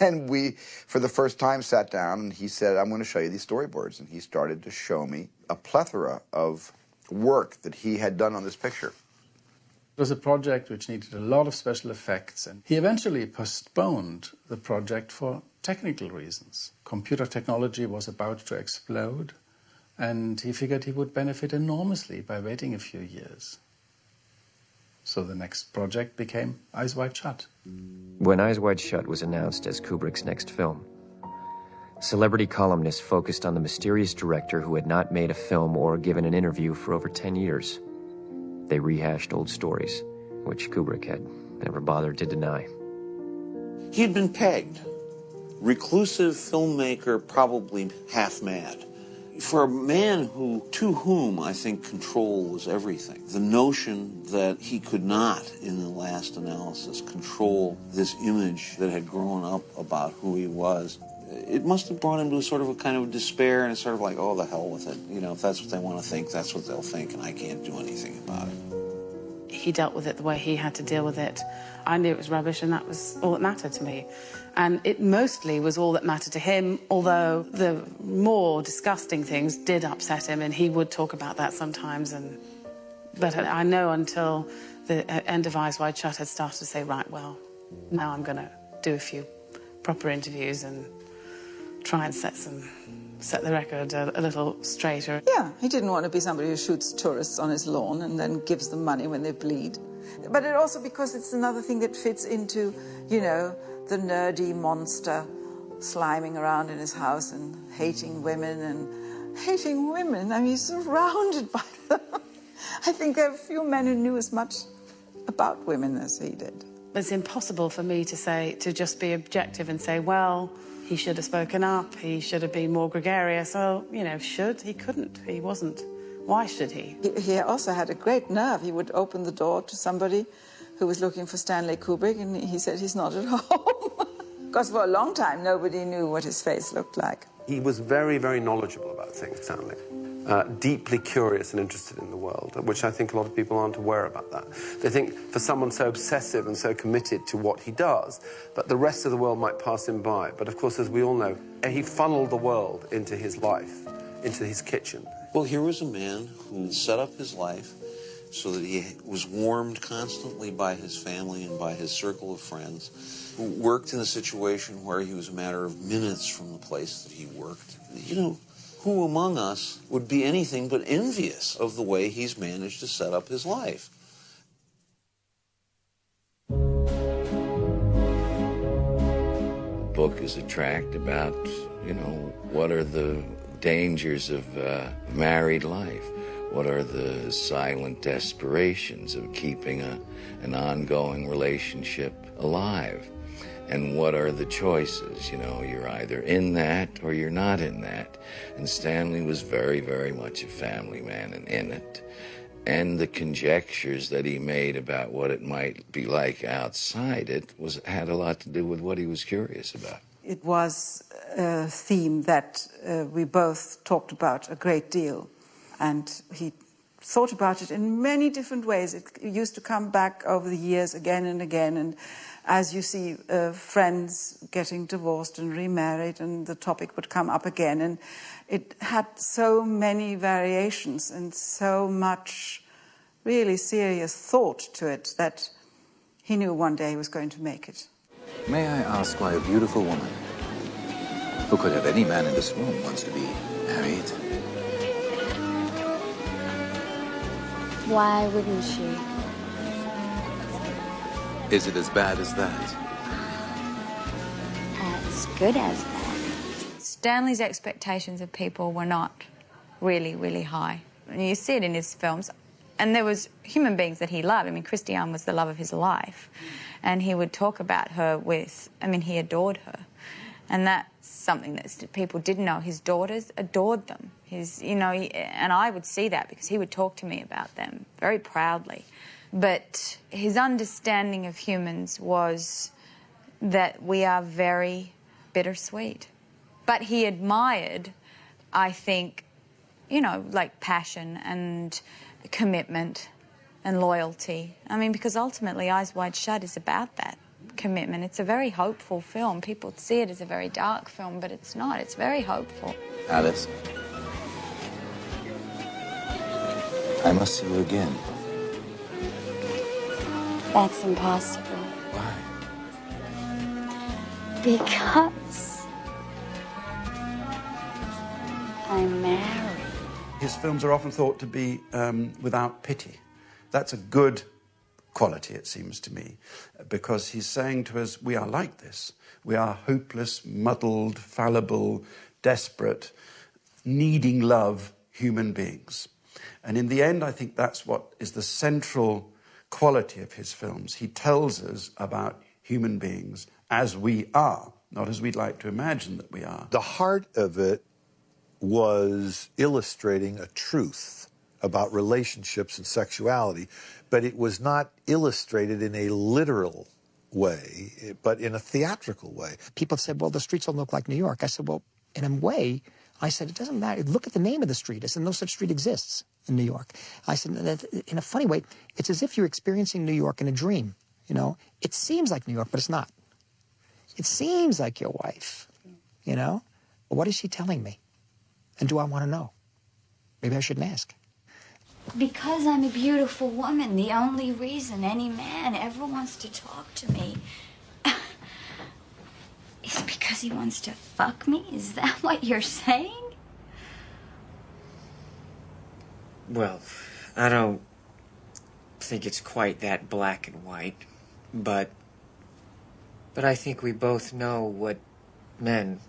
And we, for the first time, sat down and he said, I'm going to show you these storyboards. And he started to show me a plethora of work that he had done on this picture. It was a project which needed a lot of special effects, and he eventually postponed the project for technical reasons. Computer technology was about to explode, and he figured he would benefit enormously by waiting a few years. So the next project became Eyes Wide Shut. When Eyes Wide Shut was announced as Kubrick's next film, celebrity columnists focused on the mysterious director who had not made a film or given an interview for over 10 years. They rehashed old stories, which Kubrick had never bothered to deny. He'd been pegged. Reclusive filmmaker, probably half mad. For a man to whom I think control was everything, the notion that he could not, in the last analysis, control this image that had grown up about who he was, it must have brought him to a sort of a kind of despair, and it's sort of like, oh, the hell with it. You know, if that's what they want to think, that's what they'll think, and I can't do anything about it. He dealt with it the way he had to deal with it. I knew it was rubbish, and that was all that mattered to me. And it mostly was all that mattered to him, although the more disgusting things did upset him, and he would talk about that sometimes. But I know until the end of Eyes Wide Shut, I'd started to say, right, well, now I'm going to do a few proper interviews and try and set the record a little straighter. Yeah, he didn't want to be somebody who shoots tourists on his lawn and then gives them money when they bleed. But it also because it's another thing that fits into, you know, the nerdy monster sliming around in his house and hating women. I mean, he's surrounded by them. I think there are few men who knew as much about women as he did. It's impossible for me to just be objective and say, well, he should have spoken up, he should have been more gregarious. Well, you know, he couldn't, he wasn't. Why should he? He also had a great nerve. He would open the door to somebody who was looking for Stanley Kubrick, and he said he's not at home. Because for a long time, nobody knew what his face looked like. He was very, very knowledgeable about things, Stanley. Deeply curious and interested in the world, which I think a lot of people aren't aware about that. They think for someone so obsessive and so committed to what he does, but the rest of the world might pass him by. But of course, as we all know, he funneled the world into his life, into his kitchen. Well, here was a man who set up his life so that he was warmed constantly by his family and by his circle of friends, who worked in a situation where he was a matter of minutes from the place that he worked. You know, who among us would be anything but envious of the way he's managed to set up his life? The book is a tract about, you know, what are the dangers of married life? What are the silent desperations of keeping an ongoing relationship alive? And what are the choices? You know, you're either in that or you're not in that. And Stanley was very, very much a family man and in it. And the conjectures that he made about what it might be like outside it had a lot to do with what he was curious about. It was a theme that we both talked about a great deal. And he thought about it in many different ways. It used to come back over the years again and again. And as you see friends getting divorced and remarried, and the topic would come up again. And it had so many variations and so much really serious thought to it that he knew one day he was going to make it. May I ask why a beautiful woman, who could have any man in this room, wants to be married? Why wouldn't she? Is it as bad as that? As good as that. Stanley's expectations of people were not really, really high. And you see it in his films. And there was human beings that he loved. I mean, Christiane was the love of his life. And he would talk about her with, I mean, he adored her. And that's something that people didn't know. His daughters adored them. And I would see that because he would talk to me about them very proudly. But his understanding of humans was that we are very bittersweet. But he admired, I think, like passion and commitment and loyalty. I mean, because ultimately Eyes Wide Shut is about that commitment. It's a very hopeful film. People see it as a very dark film, but it's not. It's very hopeful. Alice, I must see you again. That's impossible. Why? Because I'm married. His films are often thought to be without pity. That's a good quality, it seems to me, because he's saying to us, we are like this. We are hopeless, muddled, fallible, desperate, needing love human beings. And in the end, I think that's what is the central quality of his films. He tells us about human beings as we are, not as we'd like to imagine that we are. The heart of it was illustrating a truth about relationships and sexuality, but it was not illustrated in a literal way, but in a theatrical way. People said, well, the streets don't look like New York. I said, well, in a way, I said, it doesn't matter. Look at the name of the street. I said, no such street exists in New York. I said, in a funny way, it's as if you're experiencing New York in a dream. It seems like New York, but it's not. It seems like your wife, But what is she telling me? And do I want to know? Maybe I shouldn't ask. Because I'm a beautiful woman, the only reason any man ever wants to talk to me is because he wants to fuck me? Is that what you're saying? Well, I don't think it's quite that black and white, but I think we both know what men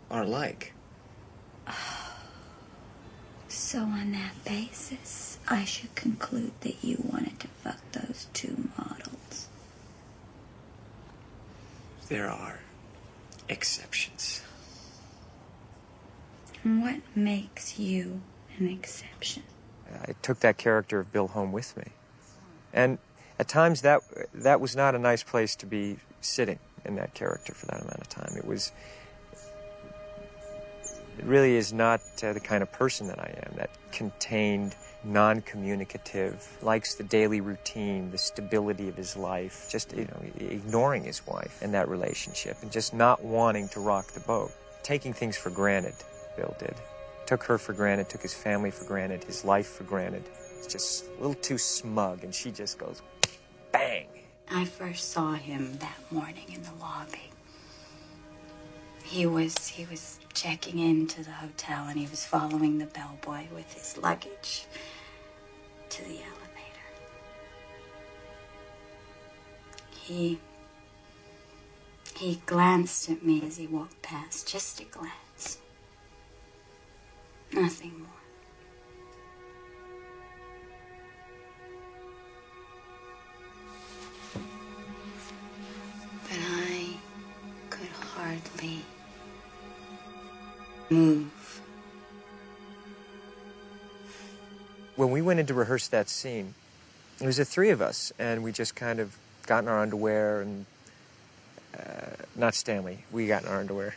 are like. So on that basis, I should conclude that you wanted to fuck those two models. There are exceptions. And what makes you an exception? I took that character of Bill home with me. And at times that was not a nice place to be sitting in that character for that amount of time. It really is not the kind of person that I am, that contained, non-communicative, likes the daily routine, the stability of his life, just, ignoring his wife in that relationship and just not wanting to rock the boat. Taking things for granted, Bill did. Took her for granted, took his family for granted, his life for granted. It's just a little too smug, and she just goes, bang! I first saw him that morning in the lobby. He was checking into the hotel, and he was following the bellboy with his luggage to the elevator. He glanced at me as he walked past, just a glance. Nothing more. But I could hardly move. When we went in to rehearse that scene, it was the three of us, and we just kind of got in our underwear and... not Stanley, we got in our underwear.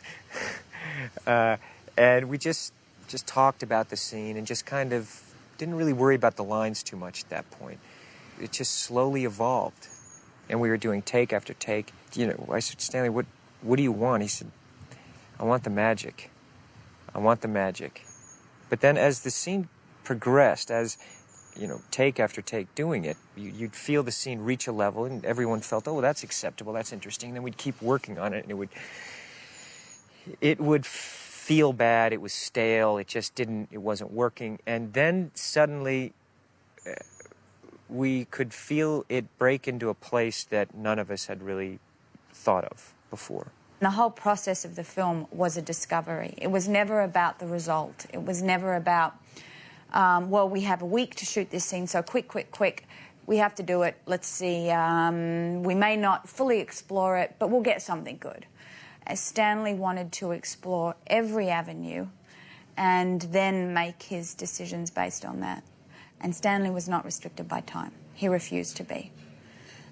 And we just talked about the scene and just kind of didn't really worry about the lines too much at that point. It just slowly evolved. And we were doing take after take. I said, Stanley, what do you want? He said, I want the magic. I want the magic. But then as the scene progressed, as you know, take after take doing it, you'd feel the scene reach a level, and everyone felt, oh, that's acceptable, that's interesting. And then we'd keep working on it, and it would feel bad, it was stale, it wasn't working. And then suddenly we could feel it break into a place that none of us had really thought of before. The whole process of the film was a discovery. It was never about the result. It was never about, well, we have a week to shoot this scene, so quick. We have to do it. Let's see. We may not fully explore it, but we'll get something good. As Stanley wanted to explore every avenue and then make his decisions based on that. And Stanley was not restricted by time. He refused to be.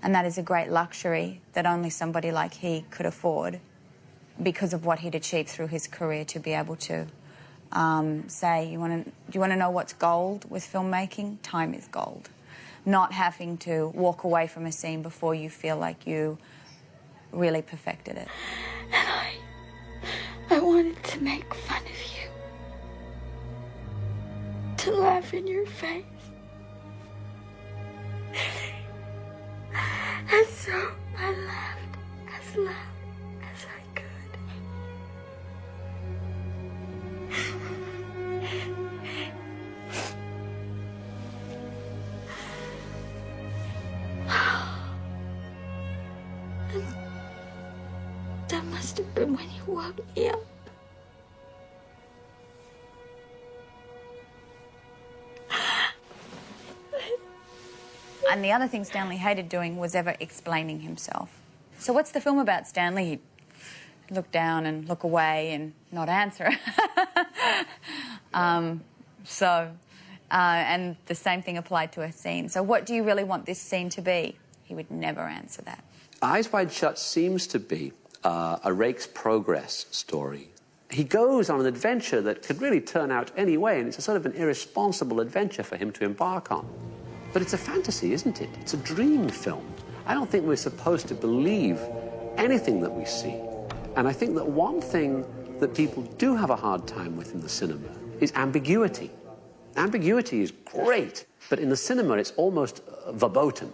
And that is a great luxury that only somebody like he could afford because of what he'd achieved through his career, to be able to say, do you want to know what's gold with filmmaking? Time is gold. Not having to walk away from a scene before you feel like you really perfected it. And I wanted to make fun of you. To laugh in your face. And so I laughed as loud as I could. And that must have been when you woke me up. And the other thing Stanley hated doing was ever explaining himself. So what's the film about, Stanley? He'd look down and look away and not answer. And the same thing applied to a scene. So what do you really want this scene to be? He would never answer that. Eyes Wide Shut seems to be a rake's progress story. He goes on an adventure that could really turn out any way, and it's a sort of an irresponsible adventure for him to embark on. But it's a fantasy, isn't it? It's a dream film. I don't think we're supposed to believe anything that we see. And I think that one thing that people do have a hard time with in the cinema is ambiguity. Ambiguity is great, but in the cinema it's almost verboten.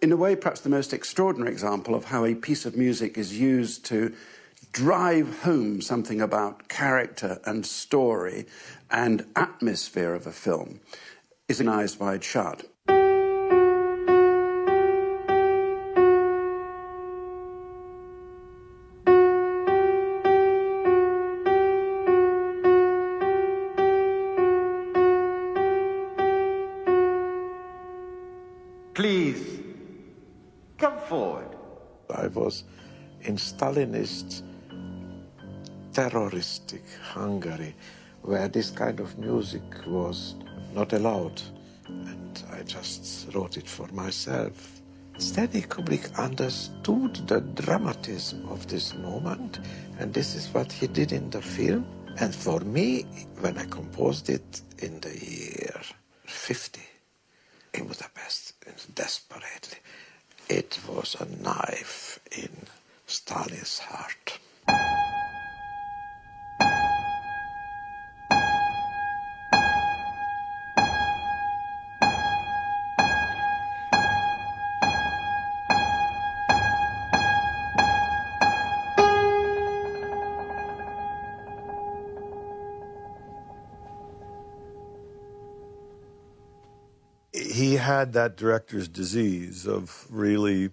In a way, perhaps the most extraordinary example of how a piece of music is used to drive home something about character and story and atmosphere of a film is in Eyes Wide Shut. Please, come forward. I was in Stalinist, terroristic Hungary, where this kind of music was not allowed. And I just wrote it for myself. Stanley Kubrick understood the dramatism of this moment, and this is what he did in the film. And for me, when I composed it in the year 50, in Budapest, desperately, it was a knife in Stalin's heart. He had that director's disease of really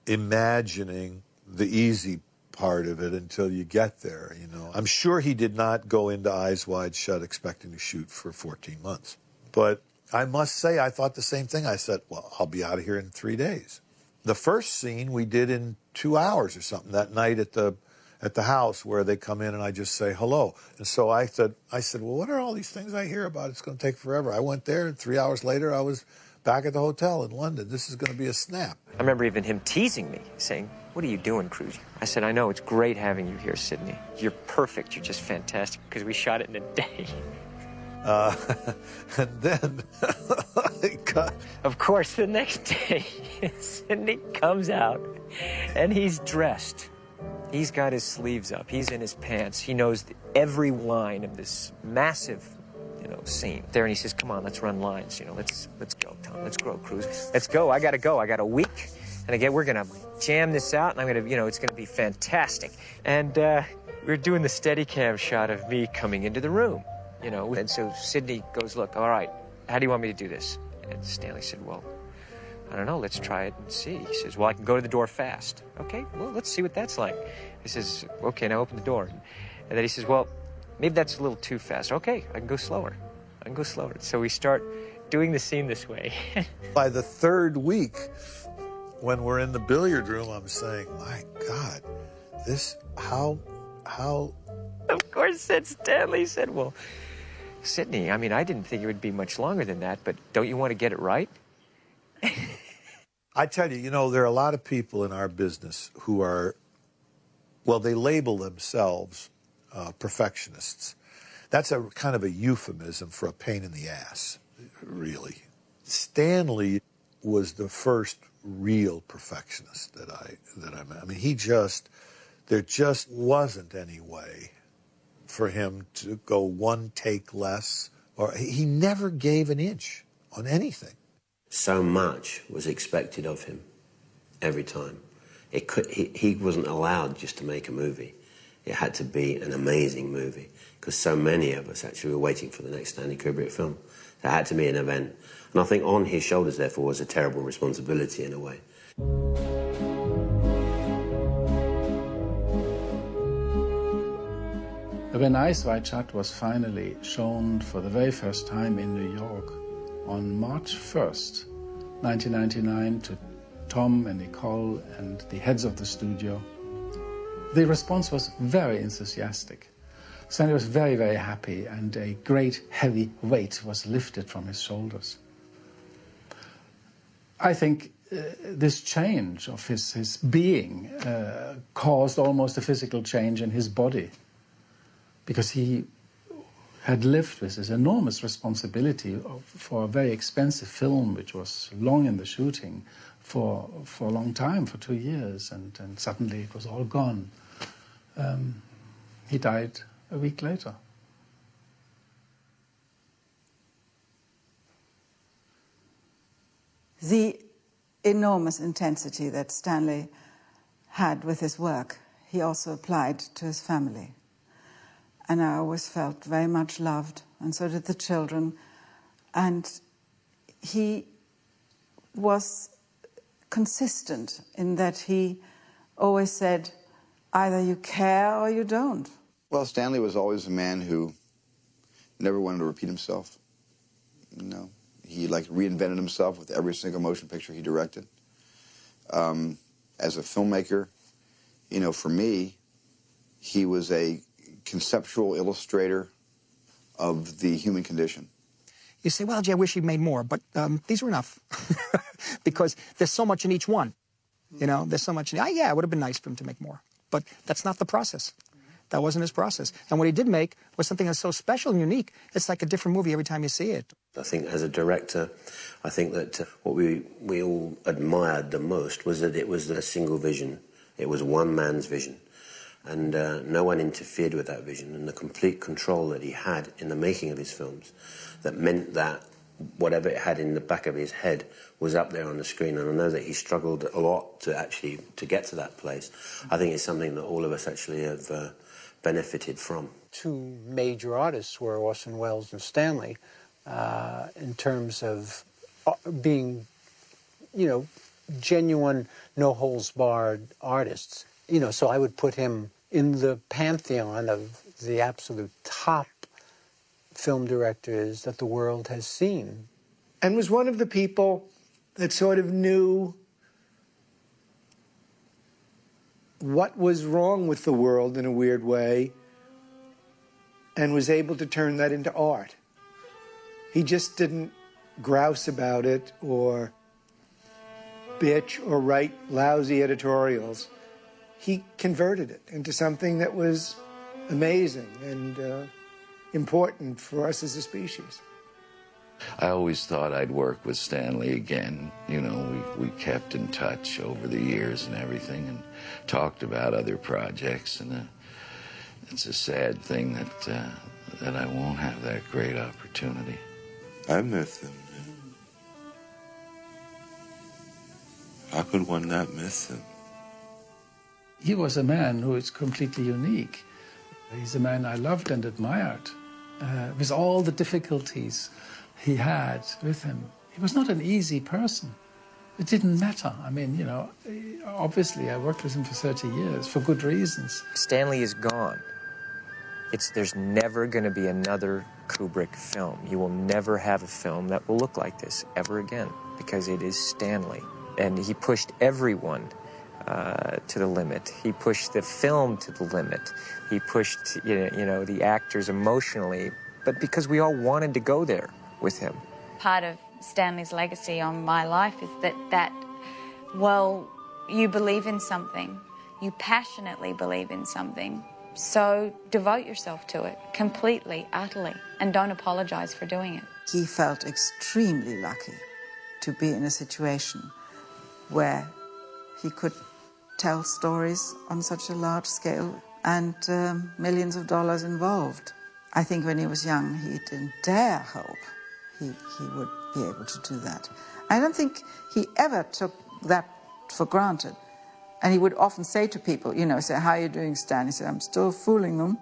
imagining the easy part of it until you get there, you know. I'm sure he did not go into Eyes Wide Shut expecting to shoot for 14 months. But I must say, I thought the same thing. I said, well, I'll be out of here in 3 days. The first scene we did in 2 hours or something that night at the house where they come in and I just say hello. And so I said, well, what are all these things I hear about? It's going to take forever. I went there, and 3 hours later I was back at the hotel in London. This is going to be a snap. I remember even him teasing me, saying, what are you doing, Cruz? I said, I know, it's great having you here, Sidney. You're perfect, you're just fantastic, because we shot it in a day. And then, of course, the next day, Sidney comes out, and he's dressed. He's got his sleeves up. He's in his pants. He knows every line of this massive, scene there. And he says, "Come on, let's run lines. Let's go, Tom. Let's go, Cruise. Let's go. I gotta go. I got a week, and again, we're gonna jam this out, and I'm gonna, it's gonna be fantastic." And we're doing the Steadicam shot of me coming into the room, And so Sidney goes, "Look, all right, how do you want me to do this?" And Stanley said, "Well, I don't know, let's try it and see." He says, "Well, I can go to the door fast." "Okay, well, let's see what that's like." He says, "Okay, now open the door." And then he says, "Well, maybe that's a little too fast." "Okay, I can go slower. I can go slower." So we start doing the scene this way. By the third week, when we're in the billiard room, I'm saying, "My God, how? Of course, Stanley said, "Well, Sidney, I didn't think it would be much longer than that, but don't you want to get it right?" I tell you, there are a lot of people in our business who are, they label themselves perfectionists. That's a kind of a euphemism for a pain in the ass, really. Stanley was the first real perfectionist that I met. There just wasn't any way for him to go one take less, or he never gave an inch on anything. So much was expected of him every time. He wasn't allowed just to make a movie. It had to be an amazing movie, because so many of us actually were waiting for the next Stanley Kubrick film. There had to be an event. And I think on his shoulders, therefore, was a terrible responsibility in a way. When Eyes Wide Shut was finally shown for the very first time in New York on March 1st, 1999, to Tom and Nicole and the heads of the studio, the response was very enthusiastic. Stanley was very, very happy, and a great heavy weight was lifted from his shoulders. I think this change of his being caused almost a physical change in his body, because he had lived with this enormous responsibility for a very expensive film, which was long in the shooting for a long time, for 2 years, and suddenly it was all gone. He died a week later. The enormous intensity that Stanley had with his work, he also applied to his family. And I always felt very much loved, and so did the children. And he was consistent in that he always said, either you care or you don't. Well, Stanley was always a man who never wanted to repeat himself. He reinvented himself with every single motion picture he directed. As a filmmaker, for me, he was a conceptual illustrator of the human condition. You say, well, gee, I wish he'd made more, but these were enough. Because there's so much in each one. There's so much in it. Yeah, it would have been nice for him to make more. But that's not the process. That wasn't his process. And what he did make was something that's so special and unique, it's like a different movie every time you see it. I think as a director, I think that what we all admired the most was that it was a single vision. It was one man's vision. And no one interfered with that vision, and the complete control that he had in the making of his films, that meant that whatever it had in the back of his head was up there on the screen. And I know that he struggled a lot to get to that place. I think it's something that all of us actually have benefited from. Two major artists were Orson Welles and Stanley, in terms of being, genuine, no-holds-barred artists. So I would put him in the pantheon of the absolute top film directors that the world has seen. And was one of the people that sort of knew what was wrong with the world in a weird way and was able to turn that into art. He just didn't grouse about it or bitch or write lousy editorials. He converted it into something that was amazing, and important for us as a species. I always thought I'd work with Stanley again. You know, we kept in touch over the years and everything and talked about other projects. And it's a sad thing that I won't have that great opportunity. I miss him. How could one not miss him? He was a man who is completely unique. He's a man I loved and admired, with all the difficulties he had with him. He was not an easy person. It didn't matter. I mean, you know, obviously I worked with him for 30 years for good reasons. Stanley is gone. There's never going to be another Kubrick film. You will never have a film that will look like this ever again, because it is Stanley. And he pushed everyone to the limit. He pushed the film to the limit. He pushed, you know, the actors emotionally, but because we all wanted to go there with him. Part of Stanley's legacy on my life is that, well, you believe in something, you passionately believe in something, so devote yourself to it completely, utterly, and don't apologize for doing it. He felt extremely lucky to be in a situation where he could tell stories on such a large scale and millions of dollars involved. I think when he was young, he didn't dare hope he would be able to do that. I don't think he ever took that for granted. And he would often say to people, you know, say, how are you doing, Stan? He said, I'm still fooling them.